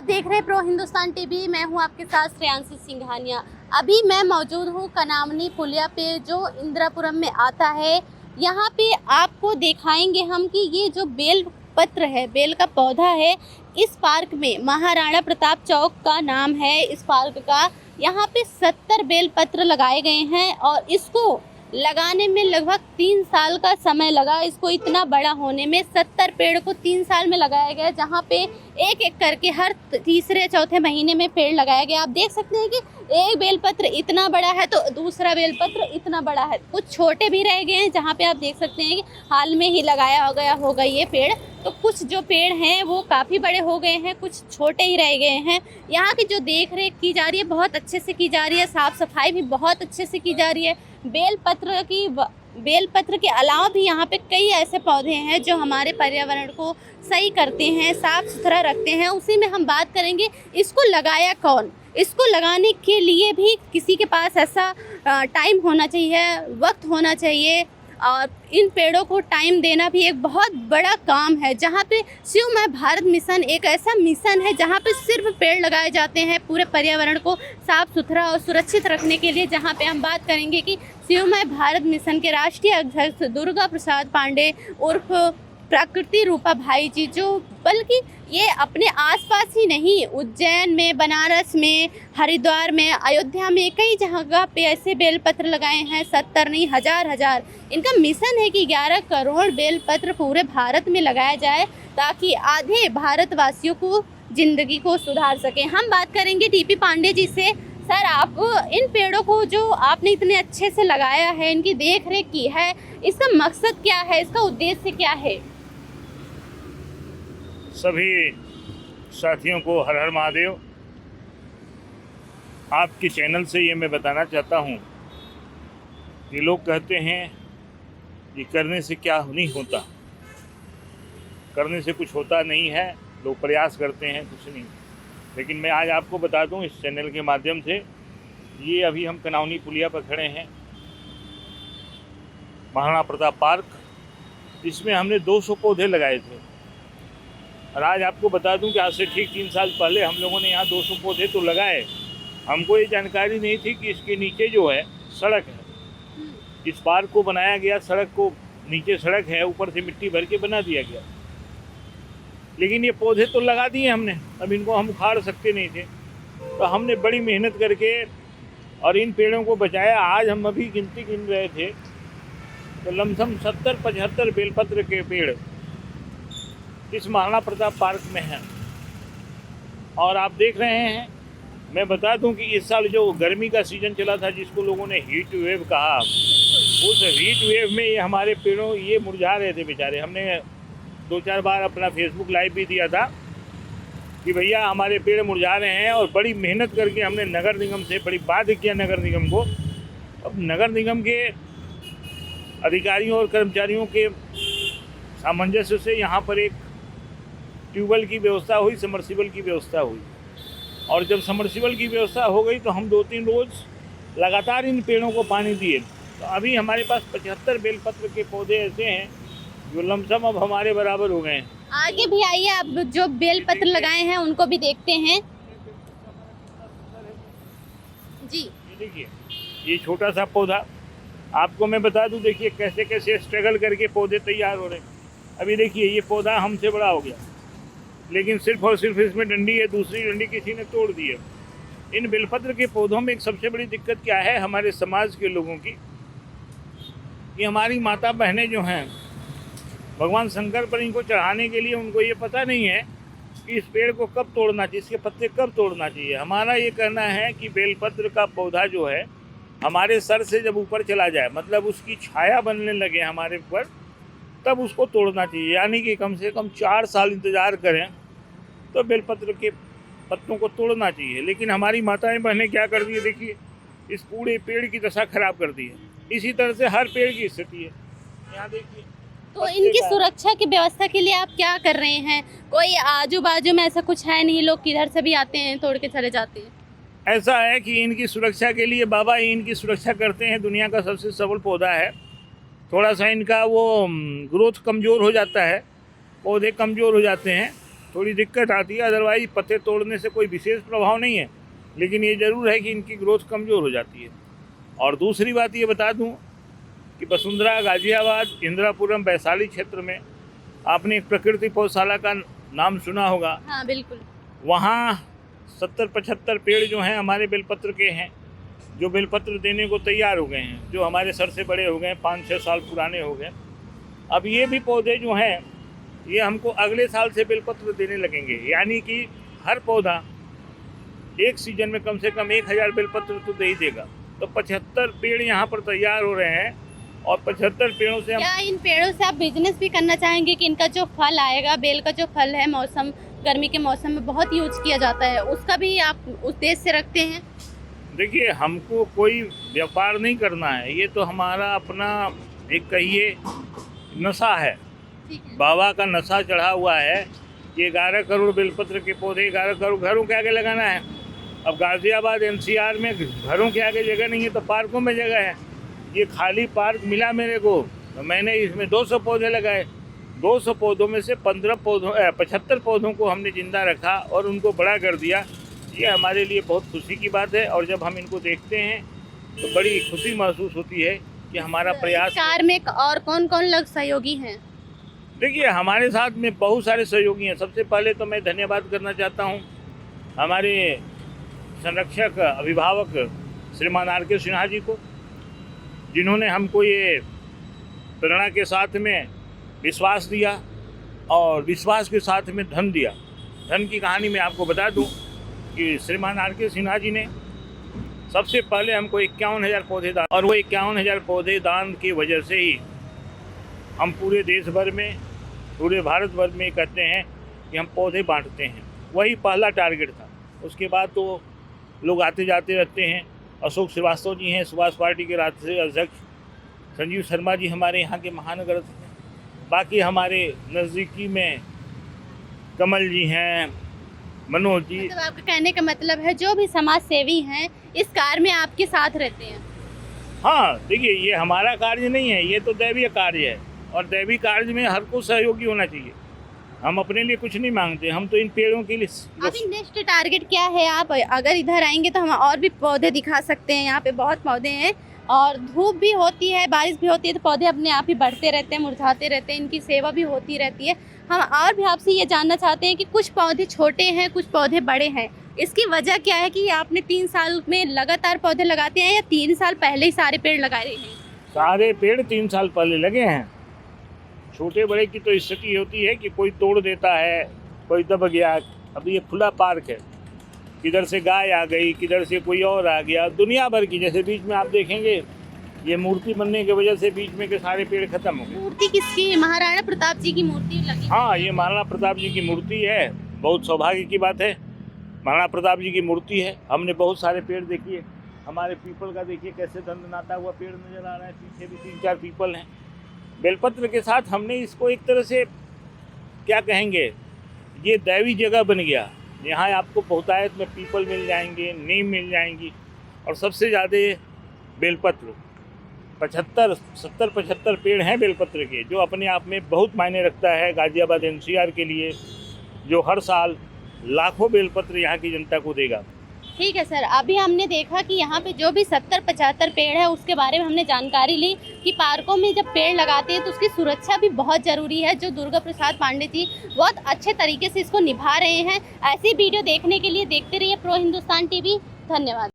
आप देख रहे हैं प्रो हिंदुस्तान टीवी। मैं हूं आपके साथ श्रेयांशी सिंघानिया। अभी मैं मौजूद हूं कनामनी पुलिया पे जो इंदिरापुरम में आता है। यहां पे आपको दिखाएंगे हम कि ये जो बेल पत्र है, बेल का पौधा है, इस पार्क में महाराणा प्रताप चौक का नाम है इस पार्क का। यहाँ पे 70 बेल पत्र लगाए गए हैं और इसको लगाने में लगभग 3 साल का समय लगा। इसको इतना बड़ा होने में 70 पेड़ को 3 साल में लगाया गया, जहाँ पे एक एक करके हर तीसरे चौथे महीने में पेड़ लगाया गया। आप देख सकते हैं कि एक बेलपत्र इतना बड़ा है तो दूसरा बेलपत्र इतना बड़ा है। कुछ छोटे भी रह गए हैं, जहाँ पे आप देख सकते हैं कि हाल में ही लगाया गया होगा ये पेड़। तो कुछ जो पेड़ हैं वो काफ़ी बड़े हो गए हैं, कुछ छोटे ही रह गए हैं। यहाँ की जो देख रेख की जा रही है बहुत अच्छे से की जा रही है, साफ़ सफाई भी बहुत अच्छे से की जा रही है। बेलपत्र के अलावा भी यहाँ पे कई ऐसे पौधे हैं जो हमारे पर्यावरण को सही करते हैं, साफ़ सुथरा रखते हैं। उसी में हम बात करेंगे इसको लगाया कौन। इसको लगाने के लिए भी किसी के पास ऐसा टाइम होना चाहिए, वक्त होना चाहिए, और इन पेड़ों को टाइम देना भी एक बहुत बड़ा काम है। जहाँ पे शिवमय भारत मिशन एक ऐसा मिशन है जहाँ पे सिर्फ पेड़ लगाए जाते हैं पूरे पर्यावरण को साफ सुथरा और सुरक्षित रखने के लिए। जहाँ पे हम बात करेंगे कि शिवमय भारत मिशन के राष्ट्रीय अध्यक्ष दुर्गा प्रसाद पांडे उर्फ प्रकृति रूपा भाई जी, जो बल्कि ये अपने आसपास ही नहीं, उज्जैन में, बनारस में, हरिद्वार में, अयोध्या में कई जगह पे ऐसे बेलपत्र लगाए हैं। 70 नहीं, हजार। इनका मिशन है कि 11 करोड़ बेलपत्र पूरे भारत में लगाया जाए ताकि आधे भारतवासियों को जिंदगी को सुधार सके। हम बात करेंगे टीपी पांडे जी से। सर, आप इन पेड़ों को जो आपने इतने अच्छे से लगाया है, इनकी देख रेख की है, इसका मकसद क्या है, इसका उद्देश्य क्या है? सभी साथियों को हर हर महादेव। आपके चैनल से ये मैं बताना चाहता हूँ कि लोग कहते हैं कि करने से क्या नहीं होता, करने से कुछ होता नहीं है, लोग प्रयास करते हैं, कुछ नहीं। लेकिन मैं आज आपको बता दूं इस चैनल के माध्यम से, ये अभी हम कनामनी पुलिया पर खड़े हैं, महाराणा प्रताप पार्क। इसमें हमने 200 पौधे लगाए थे और आज आपको बता दूं कि आज से ठीक 3 साल पहले हम लोगों ने यहाँ 200 पौधे तो लगाए। हमको ये जानकारी नहीं थी कि इसके नीचे जो है सड़क है। इस पार्क को बनाया गया, सड़क को नीचे सड़क है, ऊपर से मिट्टी भर के बना दिया गया। लेकिन ये पौधे तो लगा दिए हमने, अब इनको हम उखाड़ सकते नहीं थे, तो हमने बड़ी मेहनत करके और इन पेड़ों को बचाया। आज हम अभी गिनती गिन रहे थे तो लमसम 70-75 बेलपत्र के पेड़ इस महाराणा प्रताप पार्क में हैं। और आप देख रहे हैं, मैं बता दूं कि इस साल जो गर्मी का सीज़न चला था, जिसको लोगों ने हीट वेव कहा, उस हीट वेव में ये हमारे पेड़ों ये मुरझा रहे थे बेचारे। हमने 2-4 बार अपना फेसबुक लाइव भी दिया था कि भैया हमारे पेड़ मुरझा रहे हैं, और बड़ी मेहनत करके हमने नगर निगम से बड़ी बात किया नगर निगम को। अब नगर निगम के अधिकारियों और कर्मचारियों के सामंजस्य से यहाँ पर एक ट्यूबवेल की व्यवस्था हुई, समर्सिबल की व्यवस्था हुई। और जब समर्सिबल की व्यवस्था हो गई तो हम 2-3 रोज़ लगातार इन पेड़ों को पानी दिए। तो अभी हमारे पास 75 बेलपत्र के पौधे ऐसे हैं जो लमसम अब हमारे बराबर हो गए हैं। आगे भी आइए, आप जो बेलपत्र लगाए हैं उनको भी देखते हैं जी। ये देखिए, ये छोटा सा पौधा, आपको मैं बता दूं, देखिए कैसे कैसे स्ट्रगल करके पौधे तैयार हो रहे हैं। अभी देखिए ये पौधा हमसे बड़ा हो गया, लेकिन सिर्फ और सिर्फ इसमें डंडी है, दूसरी डंडी किसी ने तोड़ दी है। इन बेलपत्र के पौधों में एक सबसे बड़ी दिक्कत क्या है हमारे समाज के लोगों की, कि हमारी माता बहनें जो हैं भगवान शंकर पर इनको चढ़ाने के लिए उनको ये पता नहीं है कि इस पेड़ को कब तोड़ना चाहिए, इसके पत्ते कब तोड़ना चाहिए। हमारा ये कहना है कि बेलपत्र का पौधा जो है हमारे सर से जब ऊपर चला जाए, मतलब उसकी छाया बनने लगे हमारे ऊपर, तब उसको तोड़ना चाहिए। यानी कि कम से कम 4 साल इंतज़ार करें तो बेलपत्र के पत्तों को तोड़ना चाहिए। लेकिन हमारी माताएं बहनें क्या कर दी है, देखिए इस पूरे पेड़ की दशा खराब कर दी है। इसी तरह से हर पेड़ की स्थिति है, यहाँ देखिए। तो इनकी सुरक्षा की व्यवस्था के लिए आप क्या कर रहे हैं? कोई आजू बाजू में ऐसा कुछ है नहीं, लोग किधर से भी आते हैं तोड़ के चले जाते हैं? ऐसा है कि इनकी सुरक्षा के लिए बाबा ही इनकी सुरक्षा करते हैं। दुनिया का सबसे सबल पौधा है। थोड़ा सा इनका वो ग्रोथ कमज़ोर हो जाता है, पौधे कमज़ोर हो जाते हैं, थोड़ी दिक्कत आती है, अदरवाइज पत्ते तोड़ने से कोई विशेष प्रभाव नहीं है, लेकिन ये ज़रूर है कि इनकी ग्रोथ कमज़ोर हो जाती है। और दूसरी बात ये बता दूं कि वसुंधरा, गाजियाबाद, इंदिरापुरम, वैशाली क्षेत्र में आपने एक प्रकृति पौधशाला का नाम सुना होगा। हाँ बिल्कुल। वहाँ 70-75 पेड़ जो हैं हमारे बेलपत्र के हैं, जो बेलपत्र देने को तैयार हो गए हैं, जो हमारे सर से बड़े हो गए, 5-6 साल पुराने हो गए। अब ये भी पौधे जो हैं ये हमको अगले साल से बेलपत्र देने लगेंगे, यानी कि हर पौधा एक सीजन में कम से कम 1000 बेलपत्र तो दे ही देगा। तो 75 पेड़ यहाँ पर तैयार हो रहे हैं और 75 पेड़ों से हम क्या इन पेड़ों से आप बिजनेस भी करना चाहेंगे कि इनका जो फल आएगा, बेल का जो फल है, मौसम गर्मी के मौसम में बहुत यूज किया जाता है, उसका भी आप उद्देश्य से रखते हैं? देखिए, हमको कोई व्यापार नहीं करना है, ये तो हमारा अपना एक कहिए नशा है, बाबा का नशा चढ़ा हुआ है। ये 11 करोड़ बेलपत्र के पौधे 11 करोड़ घरों के आगे लगाना है। अब गाजियाबाद NCR में घरों के आगे जगह नहीं है तो पार्कों में जगह है। ये खाली पार्क मिला मेरे को तो मैंने इसमें 200 पौधे लगाए। 200 पौधों में से 75 पौधों को हमने जिंदा रखा और उनको बड़ा कर दिया। ये हमारे लिए बहुत खुशी की बात है और जब हम इनको देखते हैं तो बड़ी खुशी महसूस होती है कि हमारा प्रयास। कार में और कौन कौन लोग सहयोगी हैं? देखिए, हमारे साथ में बहुत सारे सहयोगी हैं। सबसे पहले तो मैं धन्यवाद करना चाहता हूँ हमारे संरक्षक अभिभावक श्रीमान RK सिन्हा जी को, जिन्होंने हमको ये प्रेरणा के साथ में विश्वास दिया और विश्वास के साथ में धन दिया। धन की कहानी मैं आपको बता दूं कि श्रीमान RK सिन्हा जी ने सबसे पहले हमको 51,000 पौधे दान, और वो 51,000 पौधे दान की वजह से ही हम पूरे देश भर में, पूरे भारत भर में कहते हैं कि हम पौधे बांटते हैं। वही पहला टारगेट था। उसके बाद तो लोग आते जाते रहते हैं। अशोक श्रीवास्तव जी हैं, सुभाष पार्टी के राष्ट्रीय अध्यक्ष, संजीव शर्मा जी हमारे यहाँ के महानगर हैं, बाकी हमारे नज़दीकी में कमल जी हैं, मनोज जी। मतलब आपका कहने का मतलब है जो भी समाज सेवी हैं इस कार्य में आपके साथ रहते हैं? हाँ, देखिए, ये हमारा कार्य नहीं है, ये तो दैवीय कार्य है और दैवीय कार्य में हर को सहयोगी होना चाहिए। हम अपने लिए कुछ नहीं मांगते, हम तो इन पेड़ों के लिए। अभी नेक्स्ट टारगेट क्या है? आप अगर इधर आएंगे तो हम और भी पौधे दिखा सकते हैं। यहाँ पे बहुत पौधे हैं और धूप भी होती है, बारिश भी होती है, तो पौधे अपने आप ही बढ़ते रहते हैं, मुरझाते रहते हैं, इनकी सेवा भी होती रहती है। हम और भी आपसे ये जानना चाहते हैं कि कुछ पौधे छोटे हैं, कुछ पौधे बड़े हैं, इसकी वजह क्या है कि आपने 3 साल में लगातार पौधे लगाते हैं या 3 साल पहले ही सारे पेड़ लगाए हैं? सारे पेड़ 3 साल पहले लगे हैं। छोटे बड़े की तो स्थिति होती है कि कोई तोड़ देता है, कोई दब गया। अब ये खुला पार्क है, किधर से गाय आ गई, किधर से कोई और आ गया, दुनिया भर की। जैसे बीच में आप देखेंगे ये मूर्ति बनने की वजह से बीच में के सारे पेड़ खत्म हो गए। मूर्ति किसकी? महाराणा प्रताप जी की मूर्ति लगी? हाँ, ये महाराणा प्रताप जी की मूर्ति है। बहुत सौभाग्य की बात है, महाराणा प्रताप जी की मूर्ति है। हमने बहुत सारे पेड़ देखिए, हमारे पीपल का देखिए कैसे दंदनाता हुआ पेड़ नजर आ रहा है, पीछे भी 3-4 पीपल हैं। बेलपत्र के साथ हमने इसको एक तरह से क्या कहेंगे, ये दैवी जगह बन गया। यहाँ आपको बहुतायत में पीपल मिल जाएंगे, नीम मिल जाएंगी और सबसे ज़्यादा बेलपत्र। 70-75 पेड़ हैं बेलपत्र के, जो अपने आप में बहुत मायने रखता है गाजियाबाद NCR के लिए, जो हर साल लाखों बेलपत्र यहाँ की जनता को देगा। ठीक है सर, अभी हमने देखा कि यहाँ पे जो भी 70-75 पेड़ है उसके बारे में हमने जानकारी ली कि पार्कों में जब पेड़ लगाते हैं तो उसकी सुरक्षा भी बहुत ज़रूरी है, जो दुर्गा प्रसाद पांडे जी बहुत अच्छे तरीके से इसको निभा रहे हैं। ऐसी वीडियो देखने के लिए देखते रहिए प्रो हिंदुस्तान TV। धन्यवाद।